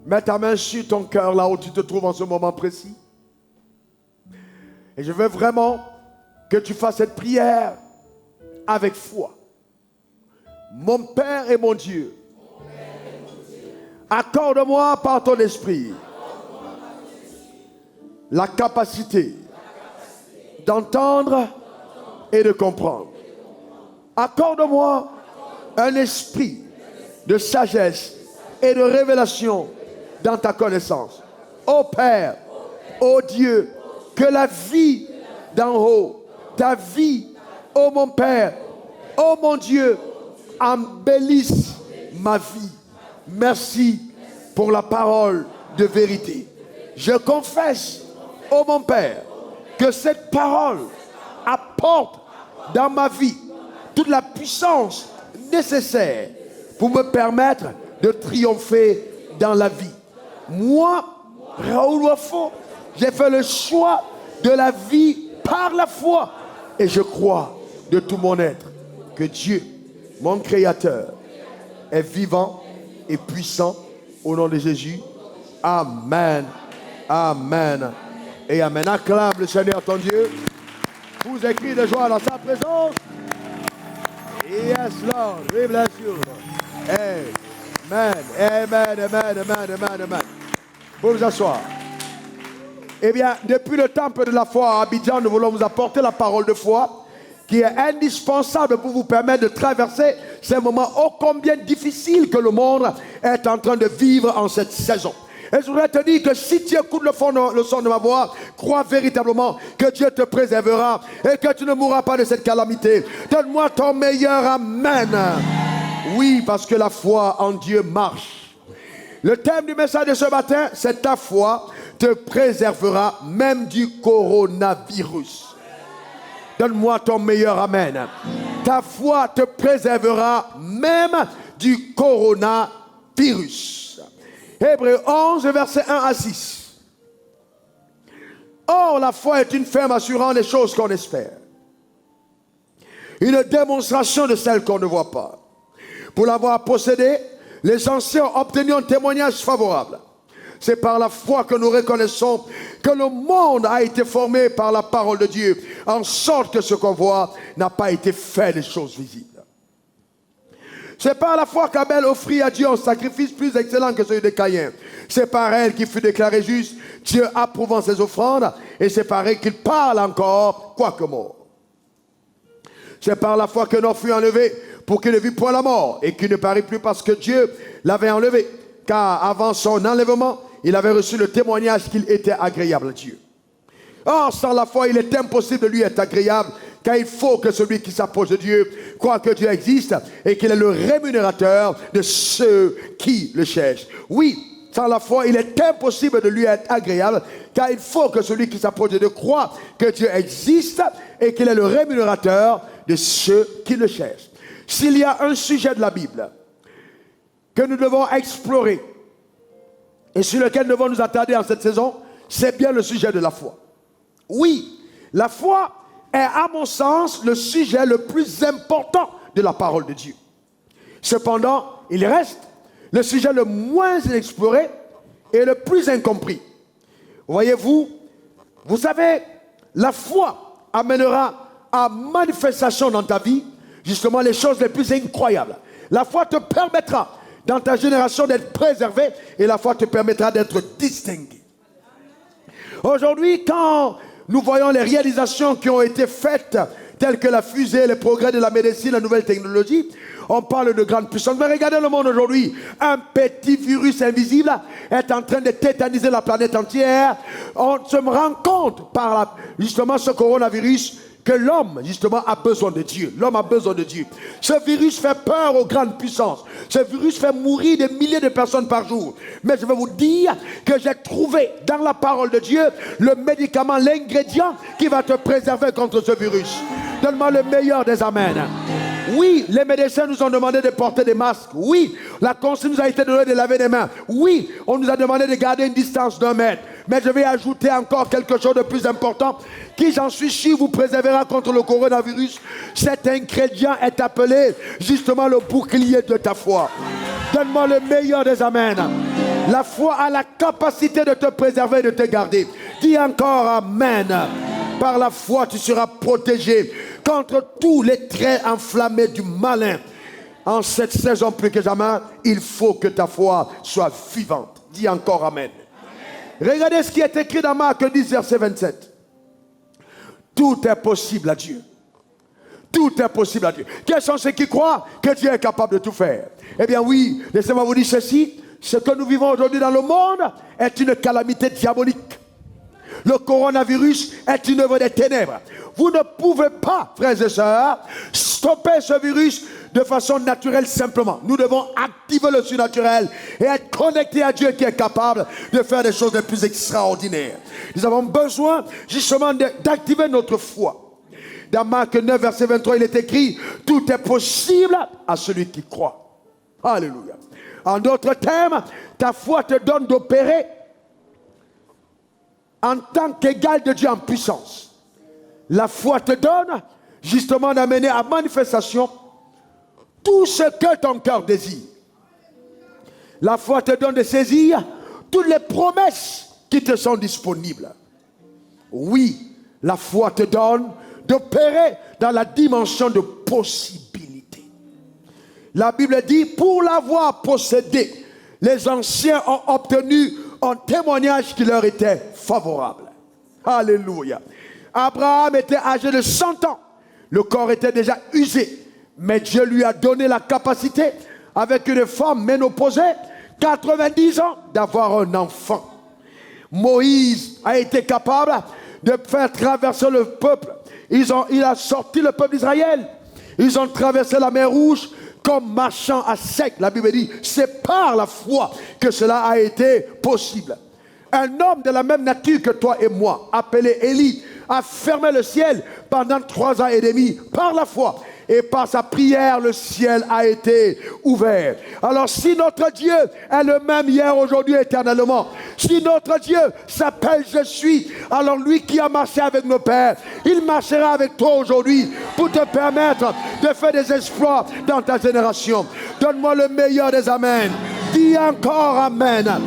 Mets ta main sur ton cœur, là où tu te trouves en ce moment précis. Et je veux vraiment que tu fasses cette prière avec foi. Mon Père et mon Dieu, accorde-moi par ton esprit la capacité d'entendre et de comprendre. Accorde-moi un esprit de sagesse et de révélation dans ta connaissance. Ô Père, ô Dieu, que la vie d'en haut, ta vie, ô mon Père, ô mon Dieu, embellisse ma vie. Merci pour la parole de vérité. Je confesse, ô mon Père, que cette parole apporte dans ma vie toute la puissance nécessaire pour me permettre de triompher dans la vie. Moi, Raoul Wafo, j'ai fait le choix de la vie par la foi. Et je crois de tout mon être que Dieu, mon Créateur, est vivant et puissant au nom de Jésus. Amen, amen et amen. Acclame le Seigneur ton Dieu. Vous écrivez de joie dans sa présence. Yes, Lord, we bless you. Amen, amen, amen, amen, amen, amen. Vous vous asseoir. Eh bien, depuis le temple de la foi à Abidjan, nous voulons vous apporter la parole de foi qui est indispensable pour vous permettre de traverser ces moments ô combien difficiles que le monde est en train de vivre en cette saison. Et je voudrais te dire que si tu écoutes le son de ma voix, crois véritablement que Dieu te préservera et que tu ne mourras pas de cette calamité. Donne-moi ton meilleur amen. Oui, parce que la foi en Dieu marche. Le thème du message de ce matin, c'est ta foi te préservera même du coronavirus. Donne-moi ton meilleur amen. Ta foi te préservera même du coronavirus. Hébreux 11, versets 1 à 6. Or, la foi est une ferme assurant les choses qu'on espère. Une démonstration de celles qu'on ne voit pas. Pour l'avoir possédée, les anciens ont obtenu un témoignage favorable. C'est par la foi que nous reconnaissons que le monde a été formé par la parole de Dieu, en sorte que ce qu'on voit n'a pas été fait des choses visibles. C'est par la foi qu'Abel offrit à Dieu un sacrifice plus excellent que celui de Caïn. C'est par elle qu'il fut déclaré juste, Dieu approuvant ses offrandes, et c'est par elle qu'il parle encore, quoique mort. C'est par la foi que Noé fut enlevé pour qu'il ne vit point la mort, et qu'il ne parut plus parce que Dieu l'avait enlevé. Car avant son enlèvement, il avait reçu le témoignage qu'il était agréable à Dieu. Or, sans la foi, il est impossible de lui être agréable, car il faut que celui qui s'approche de Dieu croit que Dieu existe et qu'il est le rémunérateur de ceux qui le cherchent. Oui, sans la foi, il est impossible de lui être agréable, car il faut que celui qui s'approche de Dieu croit que Dieu existe et qu'il est le rémunérateur de ceux qui le cherchent. S'il y a un sujet de la Bible que nous devons explorer et sur lequel nous devons nous attarder en cette saison, c'est bien le sujet de la foi. Oui, la foi est à mon sens le sujet le plus important de la parole de Dieu. Cependant, il reste le sujet le moins exploré et le plus incompris. Voyez-vous, vous savez, la foi amènera à manifestation dans ta vie justement les choses les plus incroyables. La foi te permettra dans ta génération d'être préservé et la foi te permettra d'être distingué. Aujourd'hui, quand nous voyons les réalisations qui ont été faites, telles que la fusée, les progrès de la médecine, la nouvelle technologie, on parle de grande puissance. Mais regardez le monde aujourd'hui. Un petit virus invisible est en train de tétaniser la planète entière. On se rend compte par justement ce coronavirus que l'homme, justement, a besoin de Dieu. L'homme a besoin de Dieu. Ce virus fait peur aux grandes puissances. Ce virus fait mourir des milliers de personnes par jour. Mais je vais vous dire que j'ai trouvé dans la parole de Dieu le médicament, l'ingrédient qui va te préserver contre ce virus. Donne-moi le meilleur des amens. Oui, les médecins nous ont demandé de porter des masques. Oui, la consigne nous a été donnée de laver les mains. Oui, on nous a demandé de garder une distance d'1 mètre. Mais je vais ajouter encore quelque chose de plus important qui, j'en suis sûr, vous préservera contre le coronavirus. Cet ingrédient est appelé justement le bouclier de ta foi. Donne-moi le meilleur des amens. La foi a la capacité de te préserver et de te garder. Dis encore Amen. Par la foi, tu seras protégé contre tous les traits enflammés du malin. En cette saison plus que jamais, il faut que ta foi soit vivante. Dis encore Amen. Regardez ce qui est écrit dans Marc 10, verset 27. Tout est possible à Dieu. Tout est possible à Dieu. Quels sont ceux qui croient que Dieu est capable de tout faire? Eh bien oui, laissez-moi vous dire ceci. Ce que nous vivons aujourd'hui dans le monde est une calamité diabolique. Le coronavirus est une œuvre des ténèbres. Vous ne pouvez pas, frères et sœurs, stopper ce virus de façon naturelle simplement. Nous devons activer le surnaturel et être connectés à Dieu qui est capable de faire des choses les plus extraordinaires. Nous avons besoin justement d'activer notre foi. Dans Marc 9, verset 23, il est écrit « Tout est possible à celui qui croit ». Alléluia. En d'autres termes, ta foi te donne d'opérer en tant qu'égal de Dieu en puissance. La foi te donne justement d'amener à manifestation tout ce que ton cœur désire. La foi te donne de saisir toutes les promesses qui te sont disponibles. Oui, la foi te donne d'opérer dans la dimension de possibilité. La Bible dit, pour l'avoir possédé, les anciens ont obtenu un témoignage qui leur était favorable. Alléluia. Abraham était âgé de 100 ans. Le corps était déjà usé. Mais Dieu lui a donné la capacité, avec une femme ménopausée, 90 ans, d'avoir un enfant. Moïse a été capable de faire traverser le peuple. Il a sorti le peuple d'Israël. Ils ont traversé la mer Rouge comme marchant à sec. La Bible dit, c'est par la foi que cela a été possible. Un homme de la même nature que toi et moi, appelé Élie, a fermé le ciel pendant 3 ans et demi par la foi. Et par sa prière, le ciel a été ouvert. Alors si notre Dieu est le même hier, aujourd'hui, éternellement, si notre Dieu s'appelle Je suis, alors lui qui a marché avec nos pères, il marchera avec toi aujourd'hui pour te permettre de faire des exploits dans ta génération. Donne-moi le meilleur des Amen. Dis encore Amen.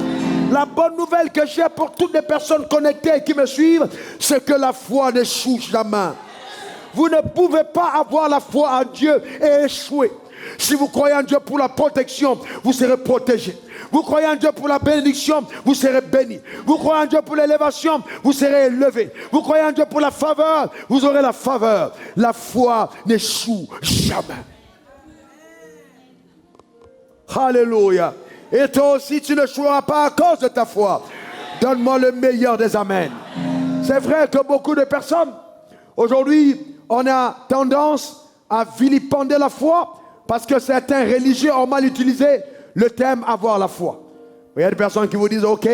La bonne nouvelle que j'ai pour toutes les personnes connectées qui me suivent, c'est que la foi n'échoue jamais. Vous ne pouvez pas avoir la foi en Dieu et échouer. Si vous croyez en Dieu pour la protection, vous serez protégé. Vous croyez en Dieu pour la bénédiction, vous serez béni. Vous croyez en Dieu pour l'élévation, vous serez élevé. Vous croyez en Dieu pour la faveur, vous aurez la faveur. La foi n'échoue jamais. Alléluia. Et toi aussi, tu ne n'échoueras pas à cause de ta foi. Donne-moi le meilleur des Amen. C'est vrai que beaucoup de personnes, aujourd'hui, on a tendance à vilipender la foi parce que certains religieux ont mal utilisé le terme avoir la foi. Il y a des personnes qui vous disent, ok,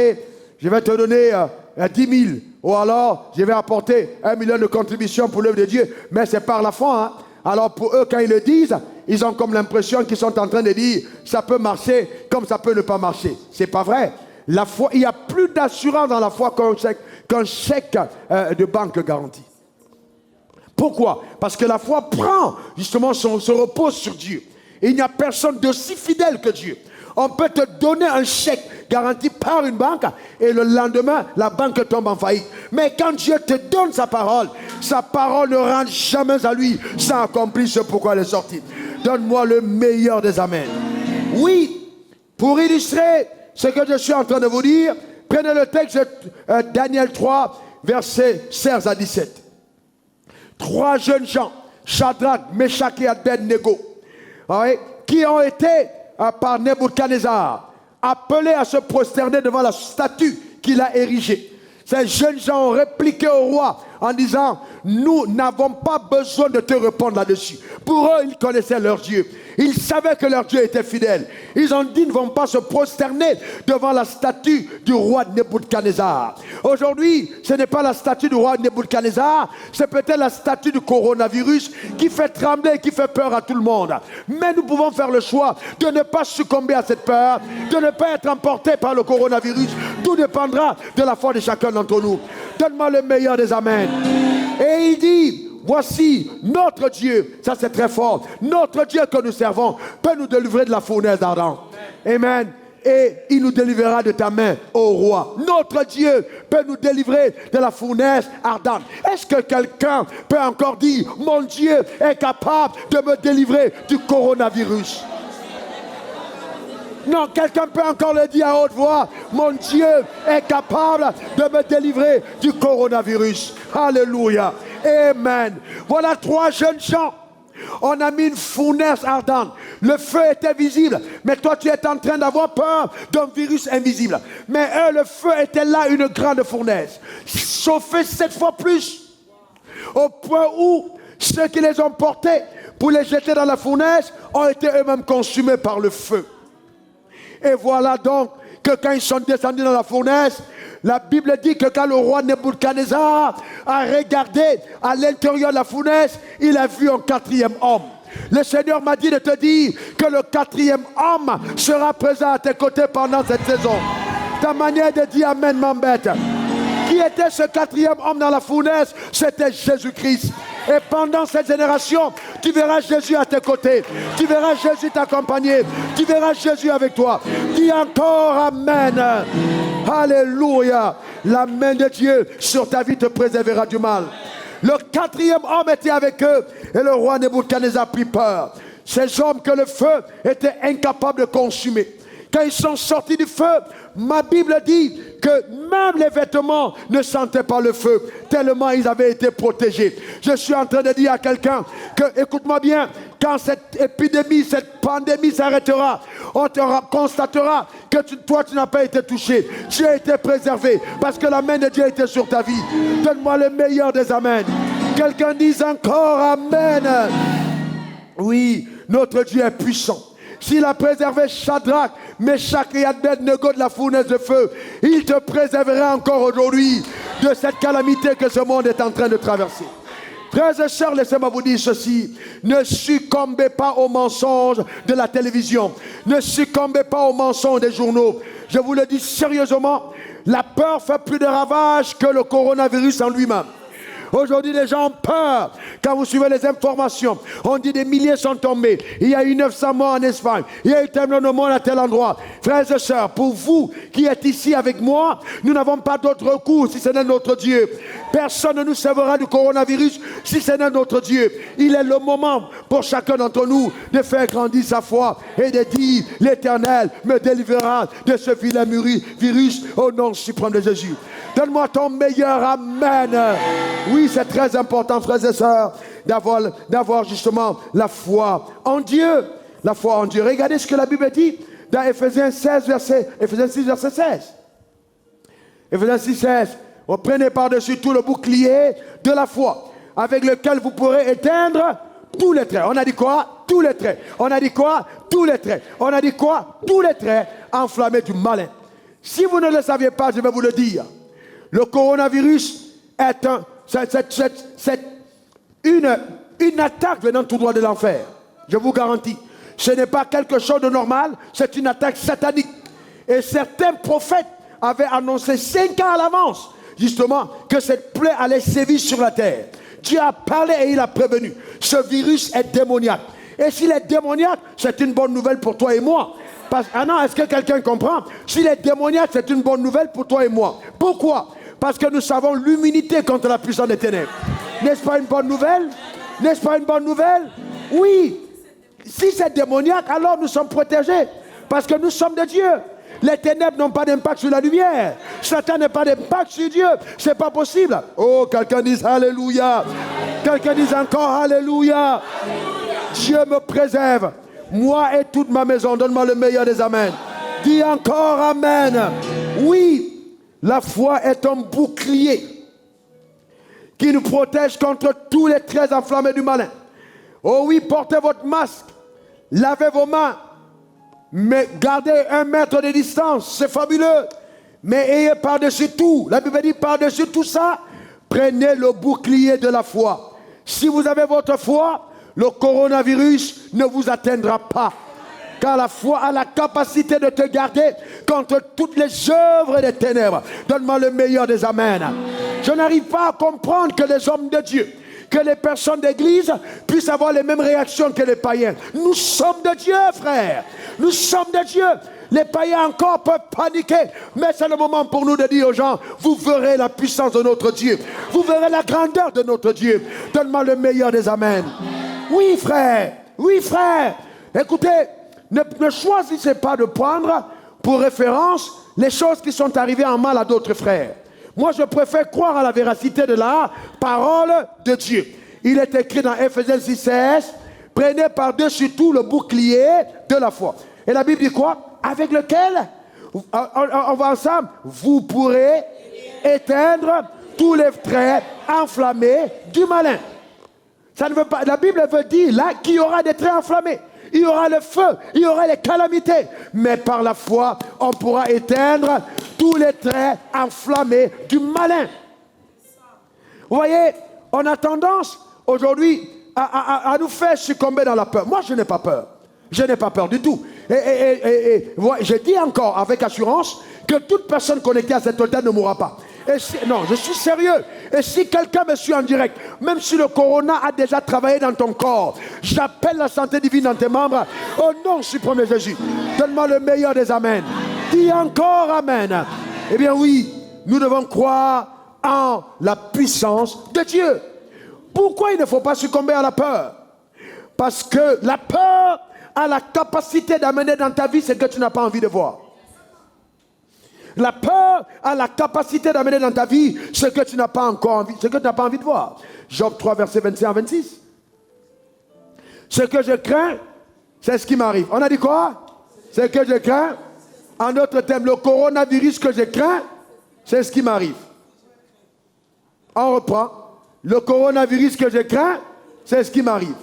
je vais te donner 10 000 ou alors je vais apporter 1 million de contributions pour l'œuvre de Dieu, mais c'est par la foi. Hein? Alors pour eux, quand ils le disent, ils ont comme l'impression qu'ils sont en train de dire, ça peut marcher comme ça peut ne pas marcher. C'est pas vrai. La foi, il y a plus d'assurance dans la foi qu'un chèque de banque garanti. Pourquoi? Parce que la foi prend justement se repose sur Dieu. Et il n'y a personne d'aussi fidèle que Dieu. On peut te donner un chèque garanti par une banque et le lendemain, la banque tombe en faillite. Mais quand Dieu te donne sa parole ne rentre jamais à lui sans accomplir ce pourquoi elle est sortie. Donne-moi le meilleur des Amen. Oui, pour illustrer ce que je suis en train de vous dire, prenez le texte de Daniel 3, versets 16 à 17. 3 jeunes gens, Shadrach, Meshach et Abednego, qui ont été par Nebuchadnezzar appelés à se prosterner devant la statue qu'il a érigée. Ces jeunes gens ont répliqué au roi en disant, nous n'avons pas besoin de te répondre là-dessus. Pour eux, ils connaissaient leur Dieu. Ils savaient que leur Dieu était fidèle. Ils ont dit, ils ne vont pas se prosterner devant la statue du roi Nebuchadnezzar. Aujourd'hui, ce n'est pas la statue du roi Nebuchadnezzar, c'est peut-être la statue du coronavirus qui fait trembler et qui fait peur à tout le monde. Mais nous pouvons faire le choix de ne pas succomber à cette peur, de ne pas être emporté par le coronavirus. Tout dépendra de la foi de chacun d'entre nous. Donne-moi le meilleur des Amen. Et il dit, voici notre Dieu, ça c'est très fort, notre Dieu que nous servons peut nous délivrer de la fournaise ardente. Amen. et il nous délivrera de ta main, ô roi. Notre Dieu peut nous délivrer de la fournaise ardente. Est-ce que quelqu'un peut encore dire, mon Dieu est capable de me délivrer du coronavirus? Non, quelqu'un peut encore le dire à haute voix, mon Dieu est capable de me délivrer du coronavirus. Alléluia. Amen. Voilà 3 jeunes gens. On a mis une fournaise ardente. Le feu était visible. Mais toi, tu es en train d'avoir peur d'un virus invisible. Mais eux, le feu était là, une grande fournaise. Chauffé 7 fois plus. Au point où ceux qui les ont portés pour les jeter dans la fournaise ont été eux-mêmes consumés par le feu. Et voilà donc que quand ils sont descendus dans la fournaise, la Bible dit que quand le roi Nebuchadnezzar a regardé à l'intérieur de la fournaise, il a vu un 4e homme. Le Seigneur m'a dit de te dire que le 4e homme sera présent à tes côtés pendant cette saison. Ta manière de dire Amen m'embête. Qui était ce 4e homme dans la fournaise? C'était Jésus-Christ. Et pendant cette génération, tu verras Jésus à tes côtés. Tu verras Jésus t'accompagner. Tu verras Jésus avec toi. Dis encore Amen. Alléluia. La main de Dieu sur ta vie te préservera du mal. Le 4e homme était avec eux et le roi Nebuchadnezzar prit peur. Ces hommes que le feu était incapable de consumer. Quand ils sont sortis du feu, ma Bible dit que même les vêtements ne sentaient pas le feu, tellement ils avaient été protégés. Je suis en train de dire à quelqu'un que, écoute-moi bien, quand cette épidémie, cette pandémie s'arrêtera, on te constatera que toi, tu n'as pas été touché. Tu as été préservé parce que la main de Dieu était sur ta vie. Donne-moi le meilleur des Amen. Quelqu'un dise encore Amen. Oui, notre Dieu est puissant. S'il a préservé Shadrach, Meshach et Abednego de la fournaise de feu, il te préservera encore aujourd'hui de cette calamité que ce monde est en train de traverser. Frères et sœurs, laissez-moi vous dire ceci. Ne succombez pas aux mensonges de la télévision. Ne succombez pas aux mensonges des journaux. Je vous le dis sérieusement, la peur fait plus de ravages que le coronavirus en lui-même. Aujourd'hui, les gens ont peur. Quand vous suivez les informations, on dit des milliers sont tombés. Il y a eu 900 morts en Espagne. Il y a eu tellement de morts à tel endroit. Frères et sœurs, pour vous qui êtes ici avec moi, nous n'avons pas d'autre recours si ce n'est notre Dieu. Personne ne nous sauvera du coronavirus si ce n'est notre Dieu. Il est le moment pour chacun d'entre nous de faire grandir sa foi et de dire, l'Éternel me délivrera de ce vilain virus au nom suprême de Jésus. Donne-moi ton meilleur Amen. Oui, c'est très important, frères et sœurs, d'avoir justement la foi en Dieu. La foi en Dieu. Regardez ce que la Bible dit dans Éphésiens 6, verset 16. Éphésiens 6, 16. Prenez par-dessus tout le bouclier de la foi, avec lequel vous pourrez éteindre tous les traits. On a dit quoi? Tous les traits. On a dit quoi? Tous les traits. On a dit quoi? Tous les traits enflammés du malin. Si vous ne le saviez pas, je vais vous le dire. Le coronavirus est une attaque venant tout droit de l'enfer. Je vous garantis. Ce n'est pas quelque chose de normal, c'est une attaque satanique. Et certains prophètes avaient annoncé 5 ans à l'avance, justement, que cette plaie allait sévir sur la terre. Dieu a parlé et il a prévenu. Ce virus est démoniaque. Et s'il est démoniaque, c'est une bonne nouvelle pour toi et moi. Non, est-ce que quelqu'un comprend? S'il est démoniaque, c'est une bonne nouvelle pour toi et moi. Pourquoi? Parce que nous savons l'immunité contre la puissance des ténèbres. N'est-ce pas une bonne nouvelle? N'est-ce pas une bonne nouvelle? Oui. Si c'est démoniaque, alors nous sommes protégés. Parce que nous sommes de Dieu. Les ténèbres n'ont pas d'impact sur la lumière. Satan n'a pas d'impact sur Dieu. C'est pas possible. Oh, quelqu'un dise Alléluia. Quelqu'un dise encore Alléluia. Dieu me préserve. Moi et toute ma maison. Donne-moi le meilleur des Amen. Dis encore Amen. Oui. La foi est un bouclier qui nous protège contre tous les traits enflammés du malin. Oh oui, portez votre masque, lavez vos mains, mais gardez 1 mètre de distance, c'est fabuleux. Mais ayez par-dessus tout, la Bible dit par-dessus tout ça, prenez le bouclier de la foi. Si vous avez votre foi, le coronavirus ne vous atteindra pas. Car la foi a la capacité de te garder contre toutes les œuvres des ténèbres. Donne-moi le meilleur des Amen. Je n'arrive pas à comprendre que les hommes de Dieu, que les personnes d'église puissent avoir les mêmes réactions que les païens. Nous sommes de Dieu, frère. Nous sommes de Dieu. Les païens encore peuvent paniquer, mais c'est le moment pour nous de dire aux gens, vous verrez la puissance de notre Dieu. Vous verrez la grandeur de notre Dieu. Donne-moi le meilleur des amens. Oui, frère. Oui, frère. Écoutez, ne choisissez pas de prendre pour référence les choses qui sont arrivées en mal à d'autres frères. Moi, je préfère croire à la véracité de la parole de Dieu. Il est écrit dans Ephésiens 6,16, prenez par-dessus tout le bouclier de la foi. Et la Bible dit quoi? Avec lequel, on va ensemble, vous pourrez éteindre tous les traits enflammés du malin. Ça ne veut pas, la Bible veut dire là qu'il y aura des traits enflammés. Il y aura le feu, il y aura les calamités. Mais par la foi, on pourra éteindre tous les traits enflammés du malin. Vous voyez, on a tendance aujourd'hui à nous faire succomber dans la peur. Moi, je n'ai pas peur. Je n'ai pas peur du tout. Et je dis encore avec assurance que toute personne connectée à cet autel ne mourra pas. Non, je suis sérieux. Et si quelqu'un me suit en direct, même si le corona a déjà travaillé dans ton corps, j'appelle la santé divine dans tes membres au nom suprême de Jésus. Donne-moi le meilleur des amens. Dis encore amen. Eh bien oui, nous devons croire en la puissance de Dieu. Pourquoi il ne faut pas succomber à la peur? Parce que la peur a la capacité d'amener dans ta vie ce que tu n'as pas envie de voir. La peur a la capacité d'amener dans ta vie ce que tu n'as pas encore envie, ce que tu n'as pas envie de voir. Job 3, verset 25 à 26. Ce que je crains, c'est ce qui m'arrive. On a dit quoi? Ce que je crains, en d'autres termes, le coronavirus que je crains, c'est ce qui m'arrive. On reprend. Le coronavirus que je crains, c'est ce qui m'arrive.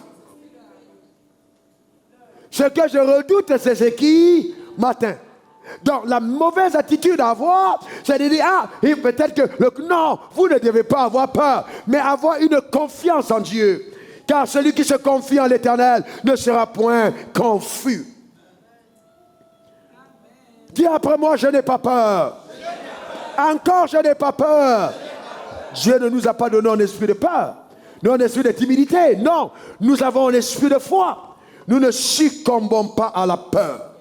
Ce que je redoute, c'est ce qui m'atteint. Donc, la mauvaise attitude à avoir, c'est de dire, peut-être que, non, vous ne devez pas avoir peur, mais avoir une confiance en Dieu. Car celui qui se confie en l'Éternel ne sera point confus. Dis après moi, je n'ai pas peur. Encore, je n'ai pas peur. Dieu ne nous a pas donné un esprit de peur, non un esprit de timidité. Non, nous avons un esprit de foi. Nous ne succombons pas à la peur.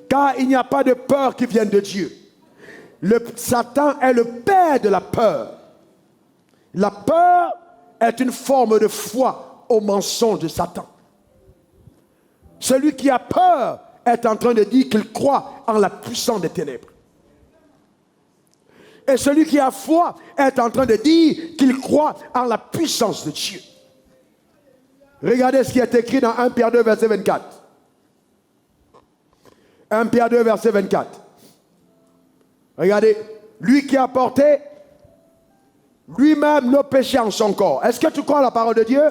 Car il n'y a pas de peur qui vienne de Dieu. Satan est le père de la peur. La peur est une forme de foi au mensonge de Satan. Celui qui a peur est en train de dire qu'il croit en la puissance des ténèbres. Et celui qui a foi est en train de dire qu'il croit en la puissance de Dieu. Regardez ce qui est écrit dans 1 Pierre 2, verset 24. 1 Pierre 2, verset 24. Regardez. Lui qui a porté lui-même nos péchés en son corps. Est-ce que tu crois à la parole de Dieu?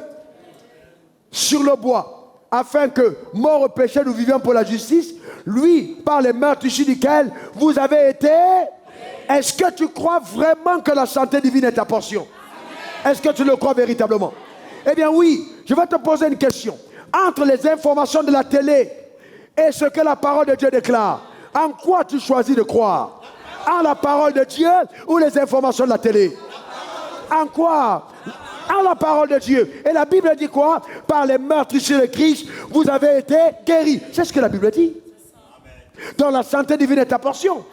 Sur le bois. Afin que, mort au péché, nous vivions pour la justice. Lui, par les meurtrissures duquel vous avez été. Est-ce que tu crois vraiment que la santé divine est ta portion? Est-ce que tu le crois véritablement? Eh bien oui, je vais te poser une question. Entre les informations de la télé et ce que la parole de Dieu déclare, en quoi tu choisis de croire? En la parole de Dieu ou les informations de la télé? En quoi? En la parole de Dieu. Et la Bible dit quoi? Par les meurtrissures de Christ, vous avez été guéris. C'est ce que la Bible dit. Donc la santé divine est ta portion.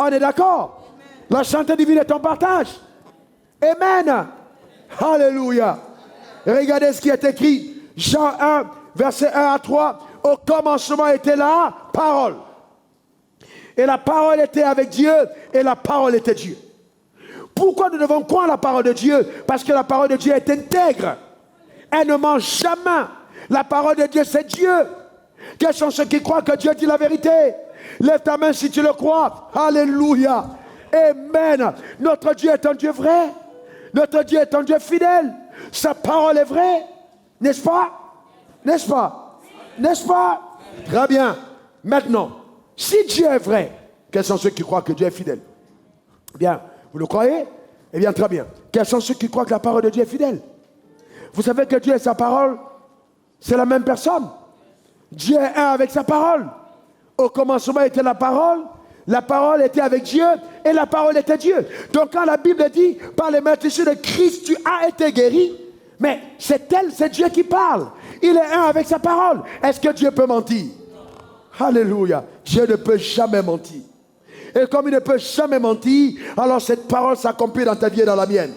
On est d'accord? La santé divine est ton partage. Amen. Alléluia. Regardez ce qui est écrit. Jean 1, verset 1 à 3. Au commencement était la parole. Et la parole était avec Dieu. Et la parole était Dieu. Pourquoi nous devons croire la parole de Dieu? Parce que la parole de Dieu est intègre. Elle ne ment jamais. La parole de Dieu, c'est Dieu. Quels sont ceux qui croient que Dieu dit la vérité? Lève ta main si tu le crois. Alléluia. Amen. Notre Dieu est un Dieu vrai. Notre Dieu est un Dieu fidèle. Sa parole est vraie. N'est-ce pas? N'est-ce pas? N'est-ce pas? Très bien. Maintenant, si Dieu est vrai, quels sont ceux qui croient que Dieu est fidèle? Bien. Vous le croyez? Eh bien, très bien. Quels sont ceux qui croient que la parole de Dieu est fidèle? Vous savez que Dieu et sa parole, c'est la même personne. Dieu est un avec sa parole. Au commencement était la parole était avec Dieu, et la parole était Dieu. Donc quand la Bible dit, par les meurtrissures de Christ, tu as été guéri, mais c'est Dieu qui parle. Il est un avec sa parole. Est-ce que Dieu peut mentir? Alléluia. Dieu ne peut jamais mentir. Et comme il ne peut jamais mentir, alors cette parole s'accomplit dans ta vie et dans la mienne.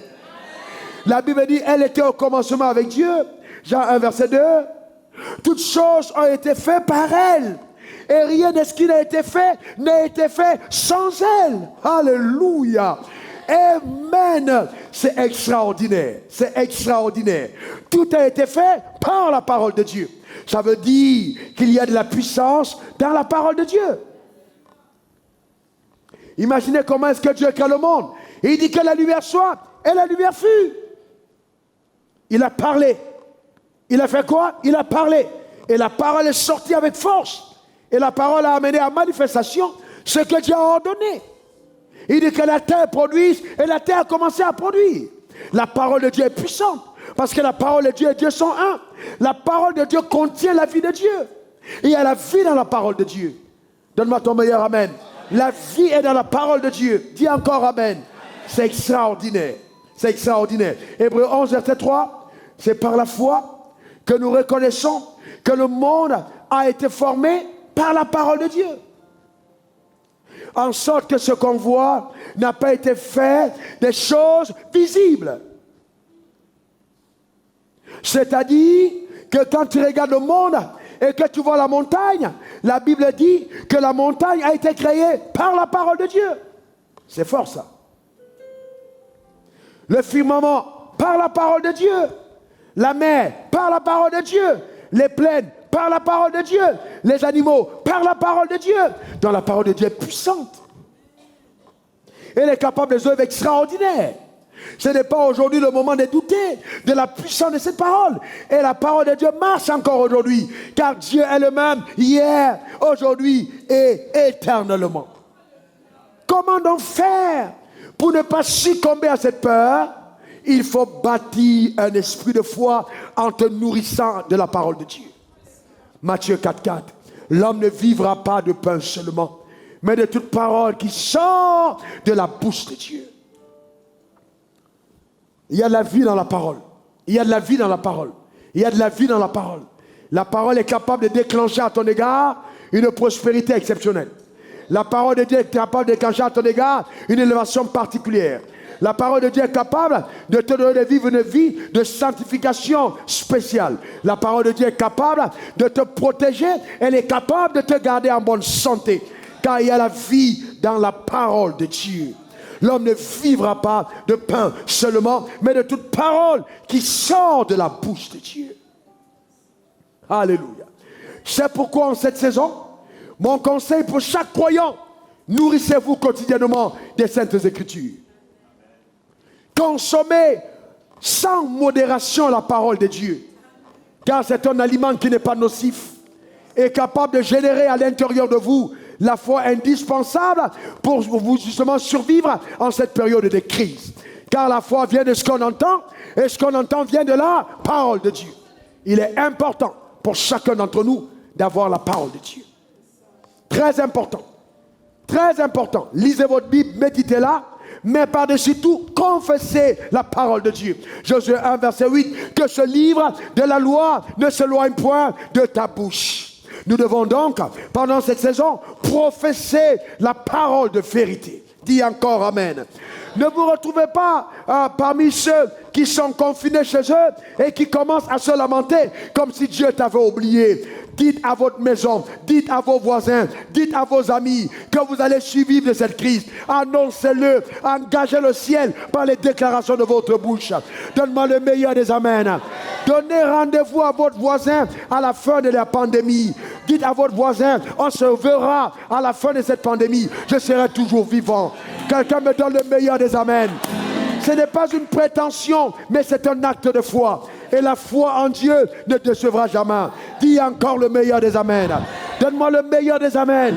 La Bible dit, elle était au commencement avec Dieu. Jean 1, verset 2. Toutes choses ont été faites par elle. Et rien de ce qui n'a été fait sans elle. Alléluia. Amen. C'est extraordinaire. C'est extraordinaire. Tout a été fait par la parole de Dieu. Ça veut dire qu'il y a de la puissance dans la parole de Dieu. Imaginez comment est-ce que Dieu crée le monde. Il dit que la lumière soit et la lumière fut. Il a parlé. Il a fait quoi? Il a parlé. Et la parole est sortie avec force. Et la parole a amené à manifestation ce que Dieu a ordonné. Il dit que la terre produise et la terre a commencé à produire. La parole de Dieu est puissante. Parce que la parole de Dieu et Dieu sont un. La parole de Dieu contient la vie de Dieu. Il y a la vie dans la parole de Dieu. Donne-moi ton meilleur amen. La vie est dans la parole de Dieu. Dis encore amen. C'est extraordinaire. C'est extraordinaire. Hébreux 11, verset 3. C'est par la foi que nous reconnaissons que le monde a été formé par la parole de Dieu. En sorte que ce qu'on voit n'a pas été fait des choses visibles. C'est-à-dire que quand tu regardes le monde et que tu vois la montagne, la Bible dit que la montagne a été créée par la parole de Dieu. C'est fort ça. Le firmament par la parole de Dieu. La mer par la parole de Dieu. Les plaines par la parole de Dieu. Les animaux par la parole de Dieu. Donc la parole de Dieu est puissante. Elle est capable des œuvres extraordinaires. Ce n'est pas aujourd'hui le moment de douter de la puissance de cette parole. Et la parole de Dieu marche encore aujourd'hui. Car Dieu est le même hier, aujourd'hui et éternellement. Comment donc faire pour ne pas succomber à cette peur? Il faut bâtir un esprit de foi en te nourrissant de la parole de Dieu. Matthieu 4,4. L'homme ne vivra pas de pain seulement, mais de toute parole qui sort de la bouche de Dieu. Il y a de la vie dans la parole. Il y a de la vie dans la parole. Il y a de la vie dans la parole. La parole est capable de déclencher à ton égard une prospérité exceptionnelle. La parole de Dieu est capable de déclencher à ton égard une élévation particulière. La parole de Dieu est capable de te donner de vivre une vie de sanctification spéciale. La parole de Dieu est capable de te protéger. Elle est capable de te garder en bonne santé. Car il y a la vie dans la parole de Dieu. L'homme ne vivra pas de pain seulement, mais de toute parole qui sort de la bouche de Dieu. Alléluia. C'est pourquoi en cette saison, mon conseil pour chaque croyant, nourrissez-vous quotidiennement des Saintes Écritures. Consommez sans modération la parole de Dieu, car c'est un aliment qui n'est pas nocif et capable de générer à l'intérieur de vous la foi indispensable pour vous justement survivre en cette période de crise. Car la foi vient de ce qu'on entend, et ce qu'on entend vient de la parole de Dieu. Il est important pour chacun d'entre nous d'avoir la parole de Dieu. Très important. Très important. Lisez votre Bible, méditez-la. Mais par-dessus tout, confessez la parole de Dieu. Josué 1, verset 8, que ce livre de la loi ne s'éloigne point de ta bouche. Nous devons donc, pendant cette saison, professer la parole de vérité. Dis encore amen. Ne vous retrouvez pas parmi ceux qui sont confinés chez eux et qui commencent à se lamenter comme si Dieu t'avait oublié. Dites à votre maison, dites à vos voisins, dites à vos amis que vous allez survivre de cette crise. Annoncez-le, engagez le ciel par les déclarations de votre bouche. Donne-moi le meilleur des amens. Donnez rendez-vous à votre voisin à la fin de la pandémie. Dites à votre voisin, on se verra à la fin de cette pandémie. Je serai toujours vivant. Quelqu'un me donne le meilleur des amens. Ce n'est pas une prétention, mais c'est un acte de foi. Et la foi en Dieu ne décevra jamais. Dis encore le meilleur des amens. Donne-moi le meilleur des amens.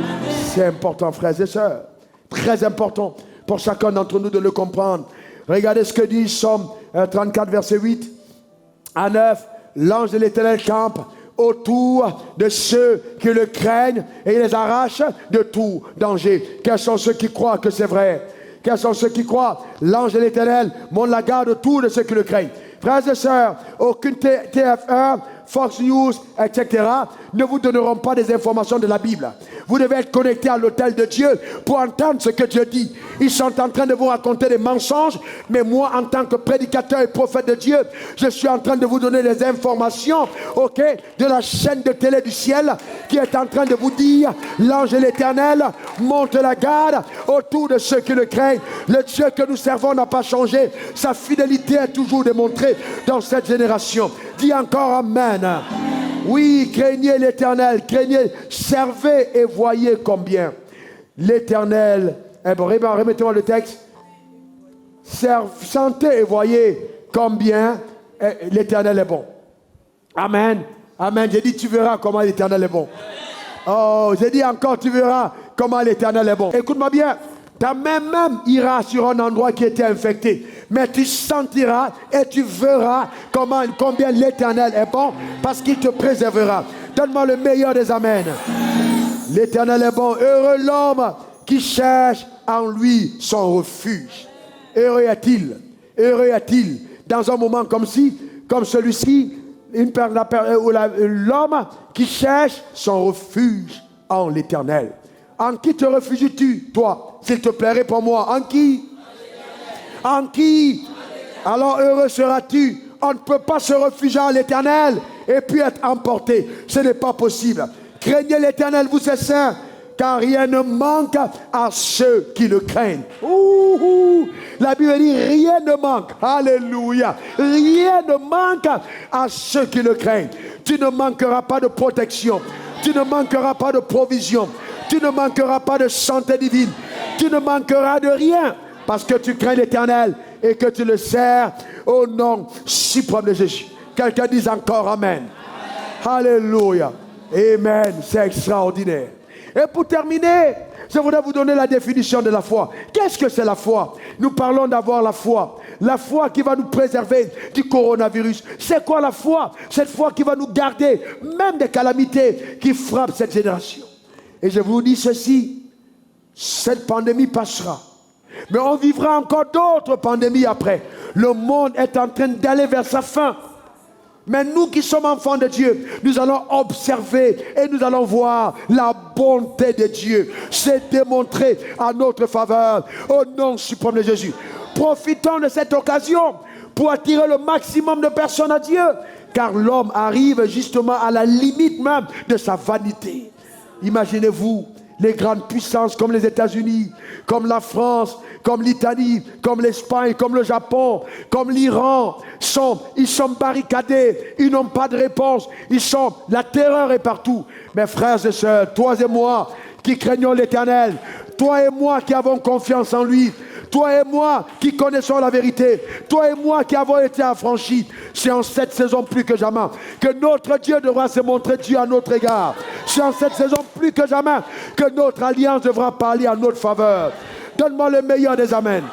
C'est important, frères et sœurs. Très important pour chacun d'entre nous de le comprendre. Regardez ce que dit Psaume 34, verset 8 à 9. L'ange de l'Éternel campe autour de ceux qui le craignent et il les arrache de tout danger. Quels sont ceux qui croient que c'est vrai? Quels sont ceux qui croient? L'ange de l'Éternel monte la garde autour de ceux qui le craignent. Frères et sœurs, aucune TF1 Fox News, etc., ne vous donneront pas des informations de la Bible. Vous devez être connecté à l'autel de Dieu pour entendre ce que Dieu dit. Ils sont en train de vous raconter des mensonges, mais moi, en tant que prédicateur et prophète de Dieu, je suis en train de vous donner des informations, ok, de la chaîne de télé du ciel qui est en train de vous dire, l'ange de l'Éternel monte la garde autour de ceux qui le craignent. Le Dieu que nous servons n'a pas changé. Sa fidélité est toujours démontrée dans cette génération. Dis encore Amen. Oui, craignez l'Éternel, craignez, servez et voyez combien l'Éternel est bon. Remettez-moi le texte. Sentez et voyez combien l'Éternel est bon. Amen. Amen. J'ai dit, tu verras comment l'Éternel est bon. Oh, j'ai dit encore, tu verras comment l'Éternel est bon. Écoute-moi bien. Ta main même ira sur un endroit qui était infecté. Mais tu sentiras et tu verras combien l'Éternel est bon parce qu'il te préservera. Donne-moi le meilleur des amens. L'Éternel est bon. Heureux l'homme qui cherche en lui son refuge. Heureux est-il. Heureux est-il. Dans un moment comme celui-ci, l'homme qui cherche son refuge en l'Éternel. En qui te refugies-tu, toi? S'il te plaît, réponds-moi. En qui? En qui? Alors heureux seras-tu. On ne peut pas se réfugier en l'Éternel et puis être emporté. Ce n'est pas possible. Craignez l'Éternel, vous êtes saints, car rien ne manque à ceux qui le craignent. La Bible dit rien ne manque. Alléluia. Rien ne manque à ceux qui le craignent. Tu ne manqueras pas de protection. Tu ne manqueras pas de provision. Tu ne manqueras pas de santé divine. Tu ne manqueras de rien parce que tu crains l'Éternel et que tu le sers au nom suprême de Jésus. Quelqu'un dise encore Amen. Alléluia. Amen. C'est extraordinaire. Et pour terminer, je voudrais vous donner la définition de la foi. Qu'est-ce que c'est la foi? Nous parlons d'avoir la foi. La foi qui va nous préserver du coronavirus. C'est quoi la foi? Cette foi qui va nous garder même des calamités qui frappent cette génération. Et je vous dis ceci, cette pandémie passera. Mais on vivra encore d'autres pandémies après. Le monde est en train d'aller vers sa fin. Mais nous qui sommes enfants de Dieu, nous allons observer et nous allons voir la bonté de Dieu se démontrer à notre faveur au nom suprême de Jésus. Profitons de cette occasion pour attirer le maximum de personnes à Dieu, car l'homme arrive justement à la limite même de sa vanité. Imaginez-vous les grandes puissances comme les États-Unis, comme la France, comme l'Italie, comme l'Espagne, comme le Japon, comme l'Iran, ils sont barricadés, ils n'ont pas de réponse, la terreur est partout. Mes frères et sœurs, toi et moi qui craignons l'Éternel, toi et moi qui avons confiance en lui, toi et moi qui connaissons la vérité, toi et moi qui avons été affranchis, c'est en cette saison plus que jamais que notre Dieu devra se montrer Dieu à notre égard. C'est en cette saison plus que jamais que notre alliance devra parler à notre faveur. Donne-moi le meilleur des amens.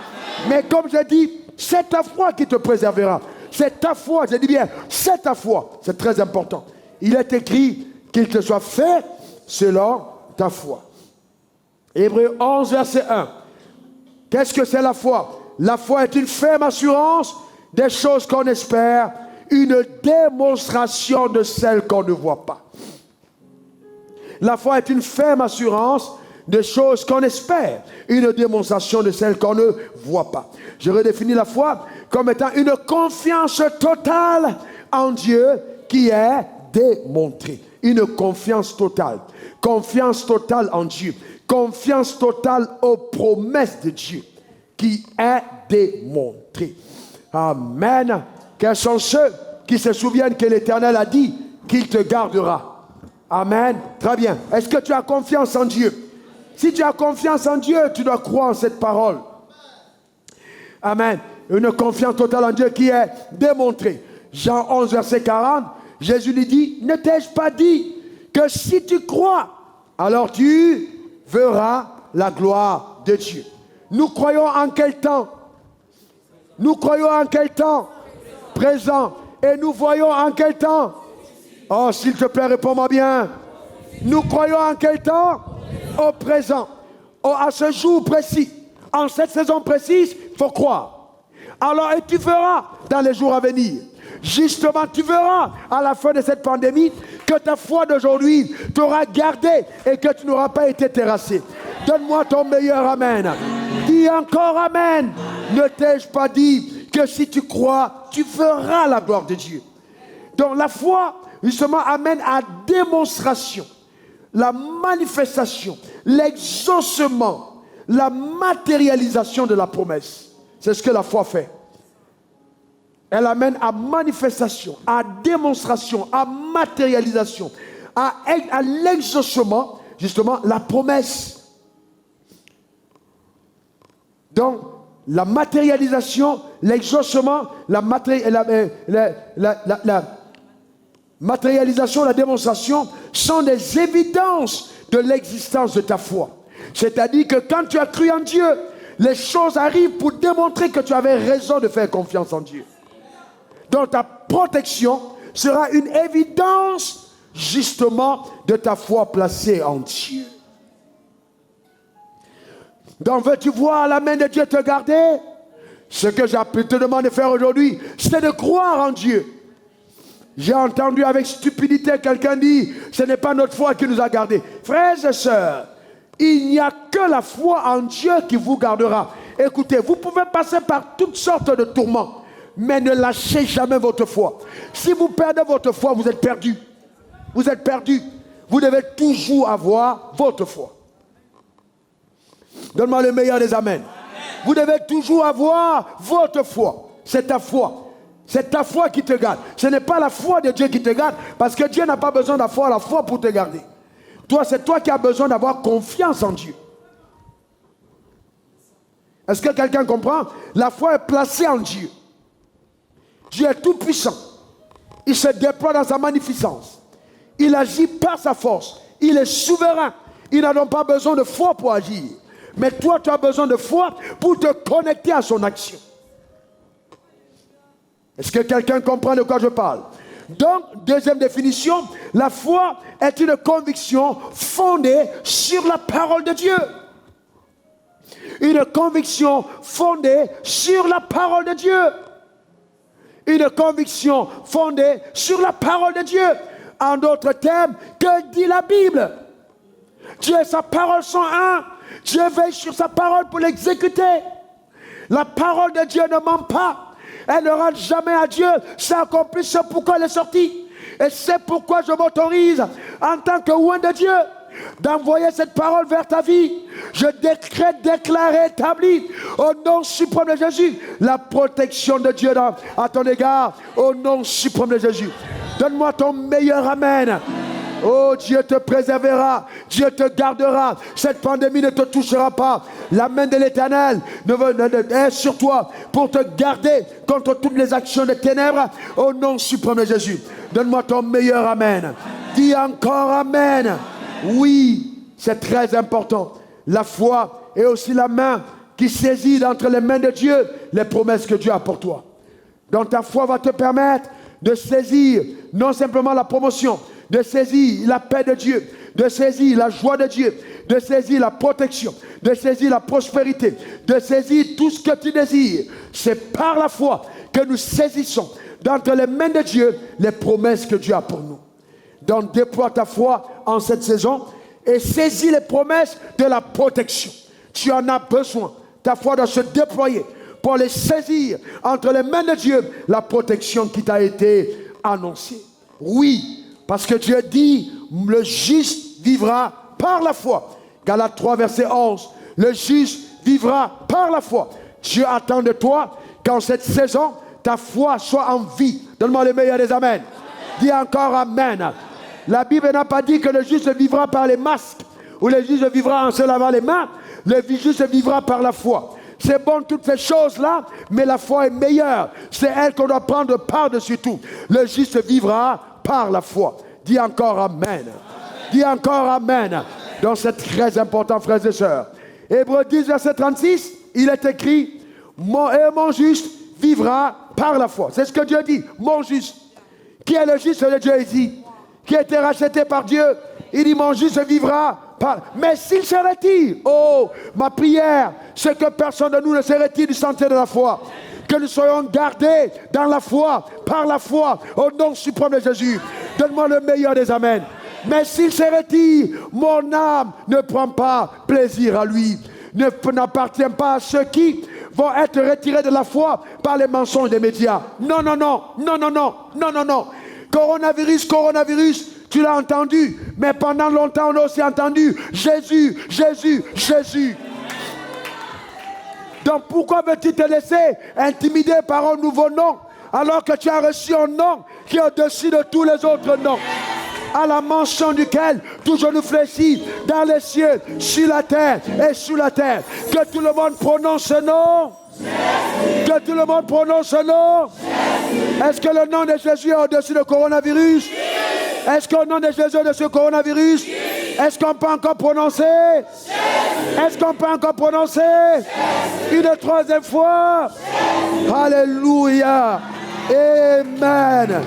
Mais comme je dis, c'est ta foi qui te préservera. C'est ta foi, je dis bien, c'est ta foi. C'est très important. Il est écrit qu'il te soit fait selon ta foi. Hébreux 11, verset 1. Qu'est-ce que c'est la foi? La foi est une ferme assurance des choses qu'on espère, une démonstration de celles qu'on ne voit pas. La foi est une ferme assurance des choses qu'on espère, une démonstration de celles qu'on ne voit pas. Je redéfinis la foi comme étant une confiance totale en Dieu qui est démontrée. Une confiance totale. Confiance totale en Dieu. Confiance totale aux promesses de Dieu qui est démontrée. Amen. Quels sont ceux qui se souviennent que l'Éternel a dit qu'il te gardera? Amen. Très bien. Est-ce que tu as confiance en Dieu? Si tu as confiance en Dieu, tu dois croire en cette parole. Amen. Une confiance totale en Dieu qui est démontrée. Jean 11, verset 40, Jésus lui dit, ne t'ai-je pas dit que si tu crois, alors tu verras la gloire de Dieu. Nous croyons en quel temps? Nous croyons en quel temps? Présent. Et nous voyons en quel temps? Oh, s'il te plaît, réponds-moi bien. Nous croyons en quel temps? Au présent. Oh, à ce jour précis. En cette saison précise, il faut croire. Alors, et tu verras dans les jours à venir. Justement, tu verras à la fin de cette pandémie que ta foi d'aujourd'hui t'aura gardé et que tu n'auras pas été terrassé. Donne-moi ton meilleur amen. Dis encore amen. Ne t'ai-je pas dit que si tu crois, tu verras la gloire de Dieu. Donc la foi, justement, amène à démonstration, la manifestation, l'exaucement, la matérialisation de la promesse. C'est ce que la foi fait. Elle amène à manifestation, à démonstration, à matérialisation, à l'exaucement, justement, la promesse. Donc, la matérialisation, l'exaucement, la matérialisation, la démonstration sont des évidences de l'existence de ta foi. C'est-à-dire que quand tu as cru en Dieu, les choses arrivent pour démontrer que tu avais raison de faire confiance en Dieu. Donc ta protection sera une évidence justement de ta foi placée en Dieu. Donc veux-tu voir la main de Dieu te garder? Ce que j'ai pu te demander de faire aujourd'hui, c'est de croire en Dieu. J'ai entendu avec stupidité quelqu'un dire, ce n'est pas notre foi qui nous a gardés. Frères et sœurs, il n'y a que la foi en Dieu qui vous gardera. Écoutez, vous pouvez passer par toutes sortes de tourments, mais ne lâchez jamais votre foi. Si vous perdez votre foi, vous êtes perdu. Vous êtes perdu. Vous devez toujours avoir votre foi. Donne-moi le meilleur des amens. Vous devez toujours avoir votre foi. C'est ta foi. C'est ta foi qui te garde. Ce n'est pas la foi de Dieu qui te garde, parce que Dieu n'a pas besoin d'avoir la foi pour te garder. Toi, c'est toi qui as besoin d'avoir confiance en Dieu. Est-ce que quelqu'un comprend? La foi est placée en Dieu. Dieu est tout puissant. Il se déploie dans sa magnificence. Il agit par sa force. Il est souverain. Il n'a donc pas besoin de foi pour agir. Mais toi, tu as besoin de foi pour te connecter à son action. Est-ce que quelqu'un comprend de quoi je parle? Donc, deuxième définition, la foi est une conviction fondée sur la parole de Dieu. Une conviction fondée sur la parole de Dieu. Une conviction fondée sur la parole de Dieu. En d'autres termes, que dit la Bible? Dieu et sa parole sont un. Dieu veille sur sa parole pour l'exécuter. La parole de Dieu ne ment pas. Elle ne rate jamais à Dieu. C'est accompli ce pourquoi elle est sortie. Et c'est pourquoi je m'autorise, en tant que oint de Dieu, d'envoyer cette parole vers ta vie. Je décrète, déclare, établis, au nom suprême de Jésus, la protection de Dieu à ton égard, au nom suprême de Jésus. Donne-moi ton meilleur amen. Oh, Dieu te préservera, Dieu te gardera. Cette pandémie ne te touchera pas. La main de l'Éternel est sur toi pour te garder contre toutes les actions de ténèbres. Au nom suprême de Jésus. Donne-moi ton meilleur amen. Dis encore amen. Oui, c'est très important. La foi est aussi la main qui saisit d'entre les mains de Dieu les promesses que Dieu a pour toi. Donc ta foi va te permettre de saisir non simplement la promotion, de saisir la paix de Dieu, de saisir la joie de Dieu, de saisir la protection, de saisir la prospérité, de saisir tout ce que tu désires. C'est par la foi que nous saisissons d'entre les mains de Dieu les promesses que Dieu a pour nous. Donc déploie ta foi en cette saison et saisis les promesses de la protection. Tu en as besoin. Ta foi doit se déployer pour les saisir entre les mains de Dieu la protection qui t'a été annoncée. Oui, parce que Dieu dit, le juste vivra par la foi. Galates 3, verset 11. Le juste vivra par la foi. Dieu attend de toi qu'en cette saison, ta foi soit en vie. Donne-moi le meilleur des amens. Dis encore amen. La Bible n'a pas dit que le juste vivra par les masques ou le juste vivra en se lavant les mains. Le juste vivra par la foi. C'est bon toutes ces choses-là, mais la foi est meilleure. C'est elle qu'on doit prendre par-dessus tout. Le juste vivra par la foi. Dis encore amen. Dis encore amen. Donc c'est très important, frères et sœurs. Hébreux 10, verset 36, il est écrit, mon juste vivra par la foi. C'est ce que Dieu dit, mon juste. Qui est le juste de Dieu ici? Qui a été racheté par Dieu? Il dit, mon juste vivra par... Mais s'il se retire, oh, ma prière, c'est que personne de nous ne se retire du sentier de la foi. Que nous soyons gardés dans la foi, par la foi, au nom suprême de Jésus. Donne-moi le meilleur des amens. Mais s'il se retire, mon âme ne prend pas plaisir à lui. N'appartient pas à ceux qui vont être retirés de la foi par les mensonges des médias. Non, non, non, non, non, non, non, non, non. Coronavirus, coronavirus, tu l'as entendu. Mais pendant longtemps, on a aussi entendu Jésus, Jésus, Jésus. Donc pourquoi veux-tu te laisser intimider par un nouveau nom alors que tu as reçu un nom qui est au-dessus de tous les autres noms, à la mention duquel tout genou fléchit dans les cieux, sur la terre et sous la terre. Que tout le monde prononce ce nom. Jésus. Que tout le monde prononce ce nom. Jésus. Est-ce que le nom de Jésus est au-dessus du coronavirus? Oui. Est-ce que le nom de Jésus est au-dessus du coronavirus? Oui. Est-ce qu'on peut encore prononcer? Jésus. Est-ce qu'on peut encore prononcer? Jésus. Une troisième fois. Jésus. Alléluia. Amen.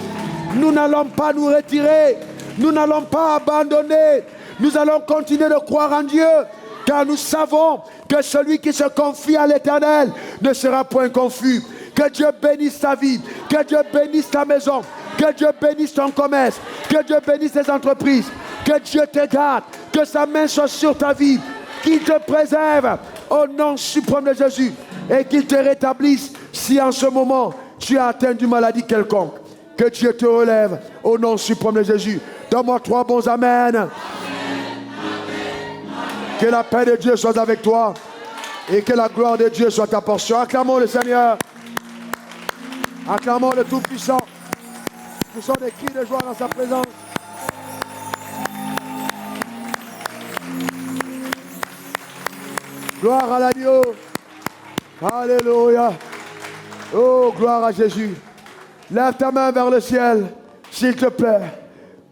Nous n'allons pas nous retirer. Nous n'allons pas abandonner. Nous allons continuer de croire en Dieu. Car nous savons que celui qui se confie à l'Éternel ne sera point confus. Que Dieu bénisse ta vie. Que Dieu bénisse ta maison. Que Dieu bénisse ton commerce. Que Dieu bénisse tes entreprises. Que Dieu te garde. Que sa main soit sur ta vie. Qu'il te préserve au nom suprême de Jésus. Et qu'il te rétablisse si en ce moment tu as atteint d'une maladie quelconque. Que Dieu te relève au nom suprême de Jésus. Donne-moi 3 bons amen. Que la paix de Dieu soit avec toi et que la gloire de Dieu soit ta portion. Acclamons le Seigneur. Acclamons le Tout-Puissant. Nous sommes des cris de joie dans sa présence. Gloire à l'agneau. Alléluia. Oh, gloire à Jésus. Lève ta main vers le ciel, s'il te plaît.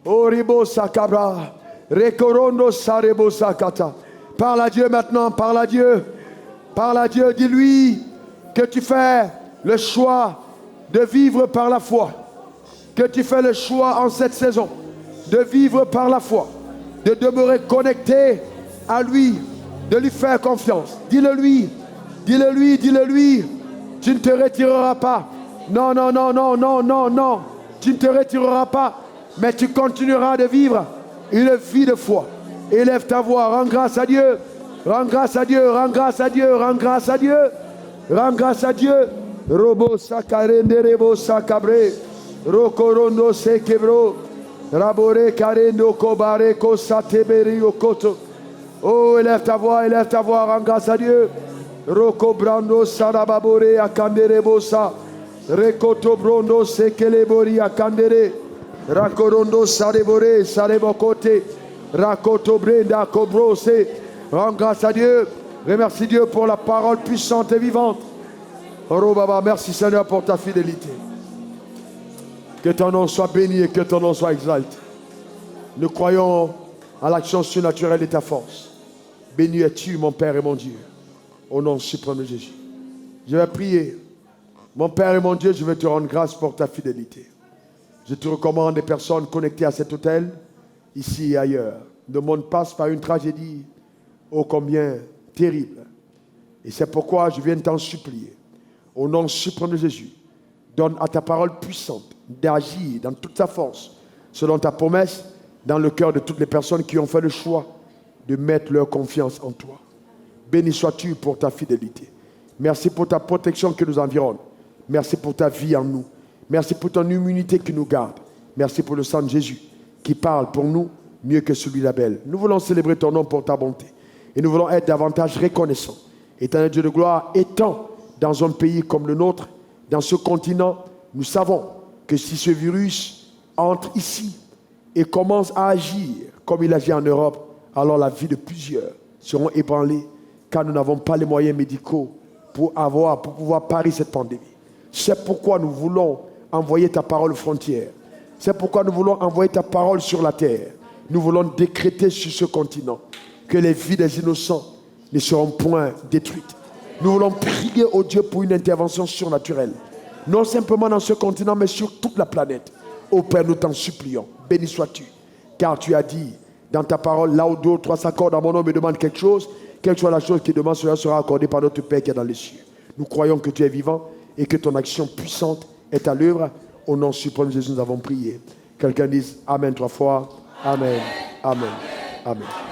Oribo sakabra. Rekorondo sarebo sakata. Parle à Dieu maintenant, parle à Dieu. Parle à Dieu, dis-lui que tu fais le choix de vivre par la foi. Que tu fais le choix en cette saison de vivre par la foi. De demeurer connecté à lui, de lui faire confiance. Dis-le lui, dis-le lui, dis-le lui. Tu ne te retireras pas. Non, non, non, non, non, non, non. Tu ne te retireras pas, mais tu continueras de vivre une vie de foi. Élève ta voix, rends grâce à Dieu. Rends grâce à Dieu, rends grâce à Dieu, rends grâce à Dieu. Rends grâce à Dieu. Robo sakarende rebo sakabre. Rokorondo sekebro. Rabore karendo kobare kosateberi okoto. Oh, élève ta voix, rends grâce à Dieu. Roko brando sarababore akandere bosa. Rekoto brondo sekelebori akandere. Rakorondo sarebore sarebokote. Rakoto brenda kobrose. Rends grâce à Dieu. Remercie Dieu pour la parole puissante et vivante. Oh Baba, merci Seigneur pour ta fidélité. Que ton nom soit béni et que ton nom soit exalté. Nous croyons à l'action surnaturelle de ta force. Béni es-tu, mon Père et mon Dieu, au nom suprême de Jésus. Je vais prier. Mon Père et mon Dieu, je vais te rendre grâce pour ta fidélité. Je te recommande des personnes connectées à cet hôtel, ici et ailleurs. Le monde passe par une tragédie ô combien terrible. Et c'est pourquoi je viens t'en supplier. Au nom suprême de Jésus, donne à ta parole puissante d'agir dans toute sa force, selon ta promesse, dans le cœur de toutes les personnes qui ont fait le choix de mettre leur confiance en toi. Béni sois-tu pour ta fidélité. Merci pour ta protection qui nous environne. Merci pour ta vie en nous. Merci pour ton immunité qui nous garde. Merci pour le sang de Jésus qui parle pour nous mieux que celui d'Abel. Nous voulons célébrer ton nom pour ta bonté. Et nous voulons être davantage reconnaissants. Éternel Dieu de gloire, étant dans un pays comme le nôtre, dans ce continent, nous savons que si ce virus entre ici et commence à agir comme il agit en Europe, alors la vie de plusieurs seront ébranlées, car nous n'avons pas les moyens médicaux pour pouvoir parer cette pandémie. C'est pourquoi nous voulons envoyer ta parole aux frontières. C'est pourquoi nous voulons envoyer ta parole sur la terre. Nous voulons décréter sur ce continent que les vies des innocents ne seront point détruites. Nous voulons prier au Dieu pour une intervention surnaturelle. Non simplement dans ce continent, mais sur toute la planète. Ô Père, nous t'en supplions. Béni sois-tu. Car tu as dit dans ta parole, là où 2 ou 3 s'accordent dans mon nom et me demandent quelque chose, quelle soit la chose qui demande, cela sera accordé par notre Père qui est dans les cieux. Nous croyons que tu es vivant et que ton action puissante est à l'œuvre. Au nom suprême de Jésus, nous avons prié. Quelqu'un dise Amen 3 fois. Amen. Amen. Amen.